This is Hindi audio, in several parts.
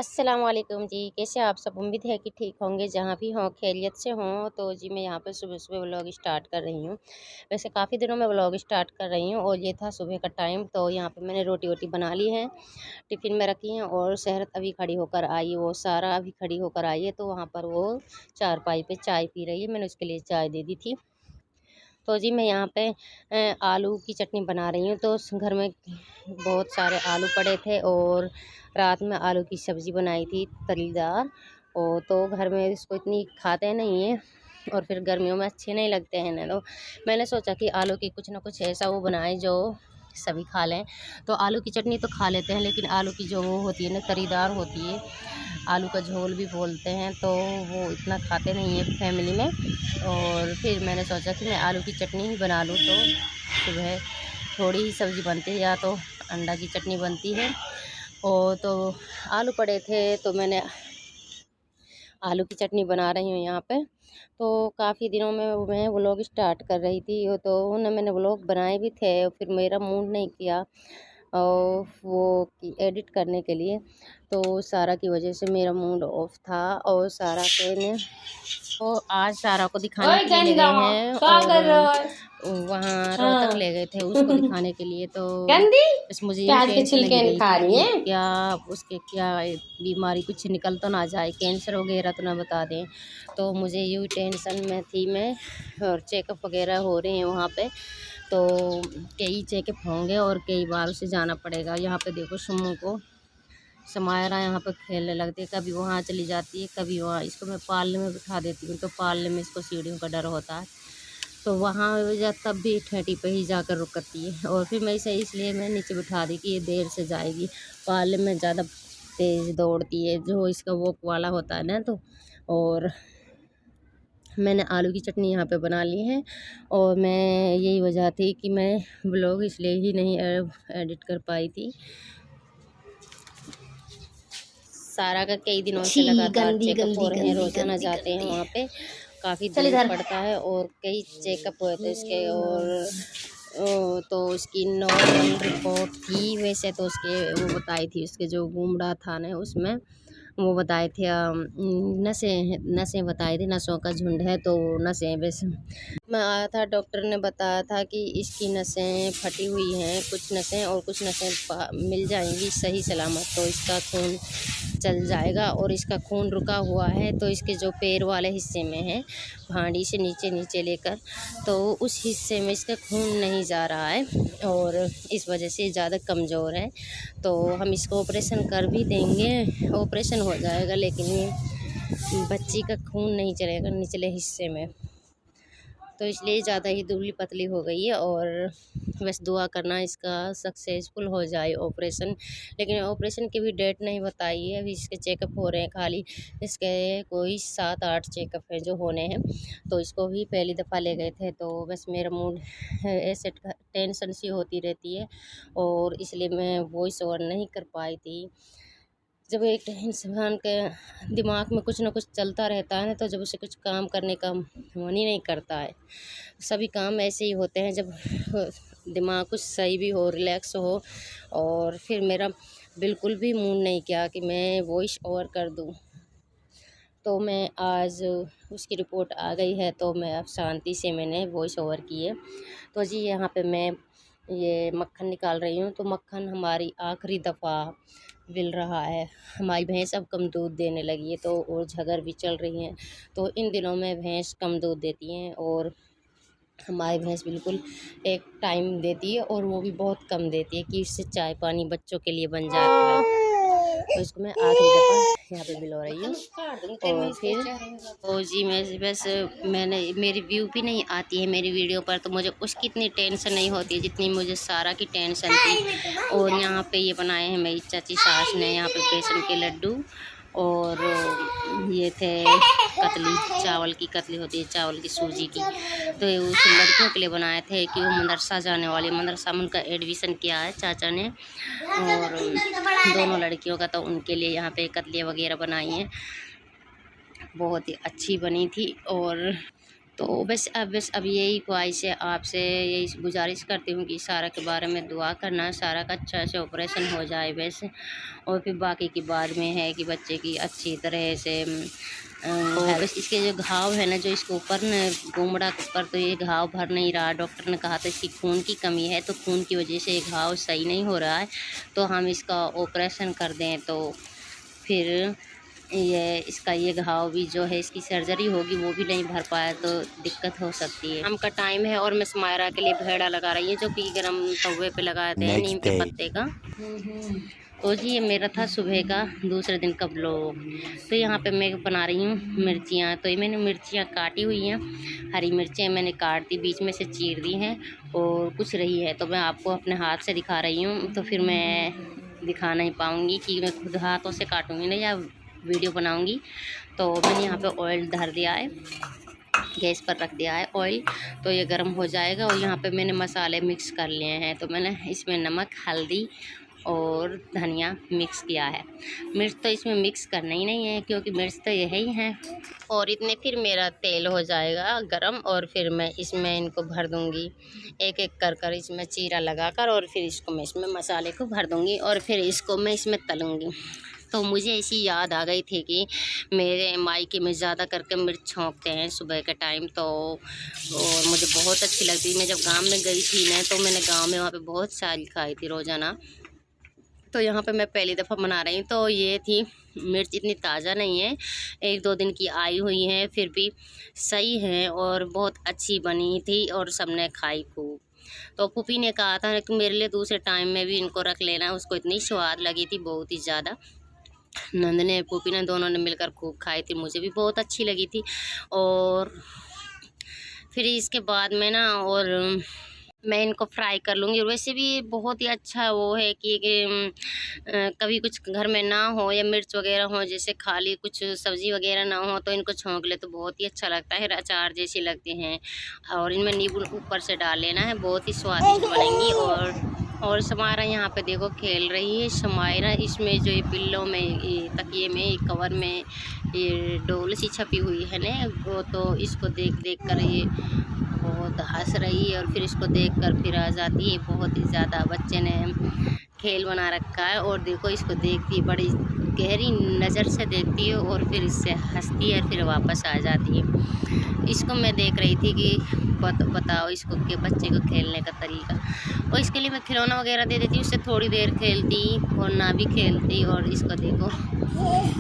अस्सलाम वालेकुम जी, कैसे आप सब? उम्मीद है कि ठीक होंगे, जहाँ भी हों खैरियत से हों। तो जी मैं यहाँ पे सुबह-सुबह व्लॉग स्टार्ट कर रही हूँ। वैसे काफ़ी दिनों में व्लॉग स्टार्ट कर रही हूँ और ये था सुबह का टाइम। तो यहाँ पे मैंने रोटी-वोटी बना ली है, टिफ़िन में रखी हैं और सेहरत अभी खड़ी होकर आई, वो सारा अभी खड़ी होकर आई है। तो वहाँ पर वो चारपाई पे चाय पी रही है, मैंने उसके लिए चाय दे दी थी। तो जी मैं यहाँ पे आलू की चटनी बना रही हूँ। तो घर में बहुत सारे आलू पड़े थे और रात में आलू की सब्ज़ी बनाई थी तरीदार। और तो घर में इसको इतनी खाते नहीं हैं और फिर गर्मियों में अच्छे नहीं लगते हैं ना। तो मैंने सोचा कि आलू की कुछ ना कुछ ऐसा वो बनाए जो सभी खा लें। तो आलू की चटनी तो खा लेते हैं, लेकिन आलू की जो वो होती है ना तरीदार होती है, आलू का झोल भी बोलते हैं, तो वो इतना खाते नहीं है फैमिली में। और फिर मैंने सोचा कि मैं आलू की चटनी ही बना लूँ। तो सुबह थोड़ी ही सब्ज़ी बनती है, या तो अंडा की चटनी बनती है। और तो आलू पड़े थे तो मैंने आलू की चटनी बना रही हूँ यहाँ पे। तो काफ़ी दिनों में मैं व्लॉग स्टार्ट कर रही थी, तो ना मैंने व्लॉग बनाए भी थे, फिर मेरा मूड नहीं किया और वो कि एडिट करने के लिए। तो सारा की वजह से मेरा मूड ऑफ था और सारा के ने तो आज सारा को दिखाने ओए के लिए ले गंदा गए हैं क्या और कर रहा है। वहाँ रोहतक हाँ ले गए थे उसको दिखाने के लिए। तो गंदी बस मुझे यही प्याज के टेंशन लगी छिलके रही खा थी रही कि है। क्या उसके क्या बीमारी कुछ निकल तो ना जाए, कैंसर वगैरह तो ना बता दें। तो मुझे यही टेंशन में थी मैं। और चेकअप वगैरह हो रहे हैं वहाँ पे, तो कई चेकअप होंगे और कई बार उसे जाना पड़ेगा। यहाँ पे देखो सुम्मू को समायरा यहाँ पर खेलने लगती है, कभी वहाँ चली जाती है कभी वहाँ। इसको मैं पालने में बिठा देती हूँ, तो पालने में इसको सीढ़ियों का डर होता है, तो वहाँ तब भी ठेठी पे ही जाकर रुकती है। और फिर मैं इसे इसलिए मैं नीचे बिठा दी कि ये देर से जाएगी, पालने में ज़्यादा तेज़ दौड़ती है जो इसका वॉक वाला होता है ना। तो और मैंने आलू की चटनी यहाँ पे बना ली है। और मैं यही वजह थी कि मैं ब्लॉग इसलिए ही नहीं एडिट कर पाई थी। सारा का कई दिनों से छी लगातार गंदी चेकअप हो गंदी रहे हैं, गंदी रोज़ाना गंदी जाते हैं गंदी। वहाँ पे, काफ़ी चल दूर इधर। पड़ता है और कई चेकअप हुए थे इसके। और तो उसकी नॉर्मल रिपोर्ट थी वैसे, तो उसके वो बताई थी उसके जो गुमड़ा था ना उसमें वो बताए थे नसें नसें बताए थे, नसों का झुंड है तो नसें वैसे में आया था। डॉक्टर ने बताया था कि इसकी नसें फटी हुई हैं कुछ नसें, और कुछ नसें मिल जाएंगी सही सलामत, तो इसका खून चल जाएगा। और इसका खून रुका हुआ है तो इसके जो पैर वाले हिस्से में है, भांडी से नीचे नीचे लेकर, तो उस हिस्से में इसका खून नहीं जा रहा है और इस वजह से ज़्यादा कमज़ोर है। तो हम इसको ऑपरेशन कर भी देंगे, ऑपरेशन हो जाएगा, लेकिन बच्ची का खून नहीं चलेगा निचले हिस्से में, तो इसलिए ज़्यादा ही दुबली पतली हो गई है। और बस दुआ करना इसका सक्सेसफुल हो जाए ऑपरेशन। लेकिन ऑपरेशन की भी डेट नहीं बताई है, अभी इसके चेकअप हो रहे हैं खाली। इसके कोई 7-8 चेकअप हैं जो होने हैं, तो इसको भी पहली दफ़ा ले गए थे। तो बस मेरा मूड ऐसे टेंशन सी होती रहती है और इसलिए मैं वॉइस ओवर नहीं कर पाई थी। जब एक इंसान के दिमाग में कुछ ना कुछ चलता रहता है ना, तो जब उसे कुछ काम करने का मन ही नहीं करता है। सभी काम ऐसे ही होते हैं जब दिमाग कुछ सही भी हो, रिलैक्स हो। और फिर मेरा बिल्कुल भी मूड नहीं किया कि मैं वॉइस ओवर कर दूं। तो मैं आज उसकी रिपोर्ट आ गई है, तो मैं अब शांति से मैंने वॉइस ओवर की है। तो जी यहाँ पे मैं ये मक्खन निकाल रही हूँ। तो मक्खन हमारी आखिरी दफ़ा मिल रहा है, हमारी भैंस अब कम दूध देने लगी है, तो और झगर भी चल रही हैं। तो इन दिनों में भैंस कम दूध देती हैं और हमारी भैंस बिल्कुल एक टाइम देती है, और वो भी बहुत कम देती है कि इससे चाय पानी बच्चों के लिए बन जाता है। तो इसको मैं आखिरी दफ़ा यहाँ पे मिला रही हूँ। और फिर तो जी मैं बस मैंने मेरी व्यू भी नहीं आती है मेरी वीडियो पर, तो मुझे उसकी इतनी टेंशन नहीं होती है जितनी मुझे सारा की टेंशन थी। और यहाँ पे ये बनाए हैं मेरी चाची सास ने, यहाँ पे बेसन के लड्डू, और ये थे कतली, चावल की कतली होती है चावल की सूजी की। तो ये उस लड़कियों के लिए बनाए थे कि वो मदरसा जाने वाली, मदरसा में उनका एडमिशन किया है चाचा ने, और दोनों लड़कियों का, तो उनके लिए यहाँ पे कतलियाँ वगैरह बनाई हैं, बहुत ही अच्छी बनी थी। और तो बस अब यही ख्वाहिश है आपसे, यही गुजारिश करती हूँ कि सारा के बारे में दुआ करना, सारा का अच्छा से ऑपरेशन हो जाए बस। और फिर बाकी की बाद में है कि बच्चे की अच्छी तरह से है बस। इसके जो घाव है ना, जो इसके ऊपर न गोमड़ा के ऊपर, तो ये घाव भर नहीं रहा। डॉक्टर ने कहा था इसकी खून की कमी है, तो खून की वजह से ये घाव सही नहीं हो रहा है, तो हम इसका ऑपरेशन कर दें तो फिर ये घाव भी जो है, इसकी सर्जरी होगी वो भी नहीं भर पाया तो दिक्कत हो सकती है। शाम का टाइम है और मैं समायरा के लिए भेड़ा लगा रही है, जो कि गरम तवे पे लगाते हैं नीम के पत्ते का। तो जी ये मेरा था सुबह का दूसरे दिन का ब्लॉग। तो यहाँ पे मैं बना रही हूँ मिर्चियाँ। तो ये मैंने मिर्चियाँ काटी हुई हैं, हरी मिर्चें मैंने काट दी, बीच में से चीर दी हैं, और कुछ रही है तो मैं आपको अपने हाथ से दिखा रही हूँ। तो फिर मैं दिखा नहीं पाऊँगी कि मैं खुद हाथों से काटूँगी ना या वीडियो बनाऊँगी। तो मैंने यहाँ पे ऑयल धर दिया है, गैस पर रख दिया है ऑयल, तो ये गर्म हो जाएगा। और यहाँ पे मैंने मसाले मिक्स कर लिए हैं। तो मैंने इसमें नमक, हल्दी और धनिया मिक्स किया है। मिर्च तो इसमें मिक्स करना ही नहीं है, क्योंकि मिर्च तो यही है। और इतने फिर मेरा तेल हो जाएगा गरम, और फिर मैं इसमें इनको भर दूंगी एक एक कर इसमें चीरा लगाकर, और फिर इसको मैं इसमें मसाले को भर दूंगी, और फिर इसको मैं इसमें तलूँगी। तो मुझे ऐसी याद आ गई थी कि मेरे मायके में ज़्यादा करके मिर्च छोंकते हैं सुबह के टाइम, तो और मुझे बहुत अच्छी लगती। मैं जब गांव में गई थी ना, तो मैंने गांव में वहाँ पे बहुत सारी खाई थी रोज़ाना। तो यहाँ पे मैं पहली दफ़ा बना रही हूँ। तो ये थी मिर्च, इतनी ताज़ा नहीं है, 1-2 दिन की आई हुई है, फिर भी सही है और बहुत अच्छी बनी थी और सबने खाई खूब। तो पुपी ने कहा था कि मेरे लिए दूसरे टाइम में भी इनको रख लेना, उसको इतनी स्वाद लगी थी, बहुत ही ज़्यादा। नंद ने, पुपी ने, दोनों ने मिलकर खूब खाई थी, मुझे भी बहुत अच्छी लगी थी। और फिर इसके बाद में ना, और मैं इनको फ्राई कर लूँगी। और वैसे भी बहुत ही अच्छा वो है कि कभी कुछ घर में ना हो या मिर्च वगैरह हो, जैसे खाली कुछ सब्ज़ी वगैरह ना हो, तो इनको छोंक ले तो बहुत ही अच्छा लगता है, अचार जैसी लगती हैं। और इनमें नींबू ऊपर से डाल लेना है, बहुत ही स्वादिष्ट बनेंगी। और समायरा यहाँ पे देखो खेल रही है। समायरा इसमें जो ये पिल्लों में, ये तकिए में, ये कवर में ये डोल सी छपी हुई है ना, वो तो इसको देख कर ये बहुत हंस रही है, और फिर इसको देखकर फिर आ जाती है। बहुत ही ज़्यादा बच्चे ने खेल बना रखा है, और देखो इसको देखती है, बड़ी गहरी नज़र से देखती है, और फिर इससे हंसती है, फिर वापस आ जाती है। इसको मैं देख रही थी कि बताओ इसको कि बच्चे को खेलने का तरीका। और इसके लिए मैं खिलौना वगैरह दे देती, उससे थोड़ी देर खेलती और ना भी खेलती। और इसको देखो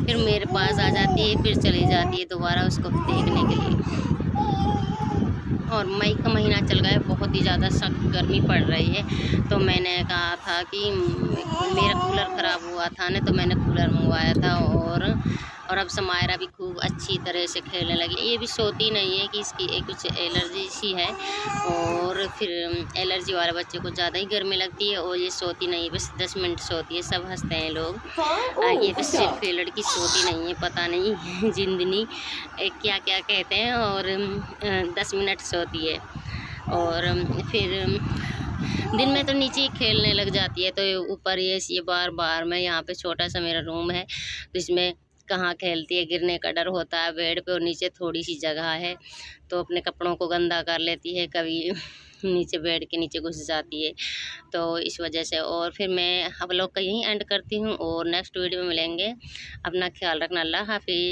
फिर मेरे पास आ जाती है, फिर चली जाती है दोबारा उसको देखने के लिए। और मई का महीना चल गया है, बहुत ही ज़्यादा सख्त गर्मी पड़ रही है। तो मैंने कहा था कि मेरा कूलर ख़राब हुआ था ना, तो मैंने कूलर मंगवाया था। और अब समायरा भी खूब अच्छी तरह से खेलने लगी। ये भी सोती नहीं है कि इसकी एक कुछ एलर्जी सी है, और फिर एलर्जी वाले बच्चे को ज़्यादा ही गर्मी लगती है, और ये सोती नहीं है, बस 10 मिनट सोती है। सब हंसते हैं लोग, ये बस सिर्फ ये लड़की सोती नहीं है, पता नहीं जिंदनी क्या क्या कहते हैं। और 10 मिनट सोती है, और फिर दिन में तो नीचे ही खेलने लग जाती है। तो ऊपर ये बार मैं, यहाँ पे छोटा सा मेरा रूम है, तो इसमें कहाँ खेलती है, गिरने का डर होता है बेड पे, और नीचे थोड़ी सी जगह है, तो अपने कपड़ों को गंदा कर लेती है, कभी नीचे बेड के नीचे घुस जाती है, तो इस वजह से। और फिर मैं आप लोग का यहीं एंड करती हूँ, और नेक्स्ट वीडियो में मिलेंगे। अपना ख्याल रखना, अल्लाह हाफिज़।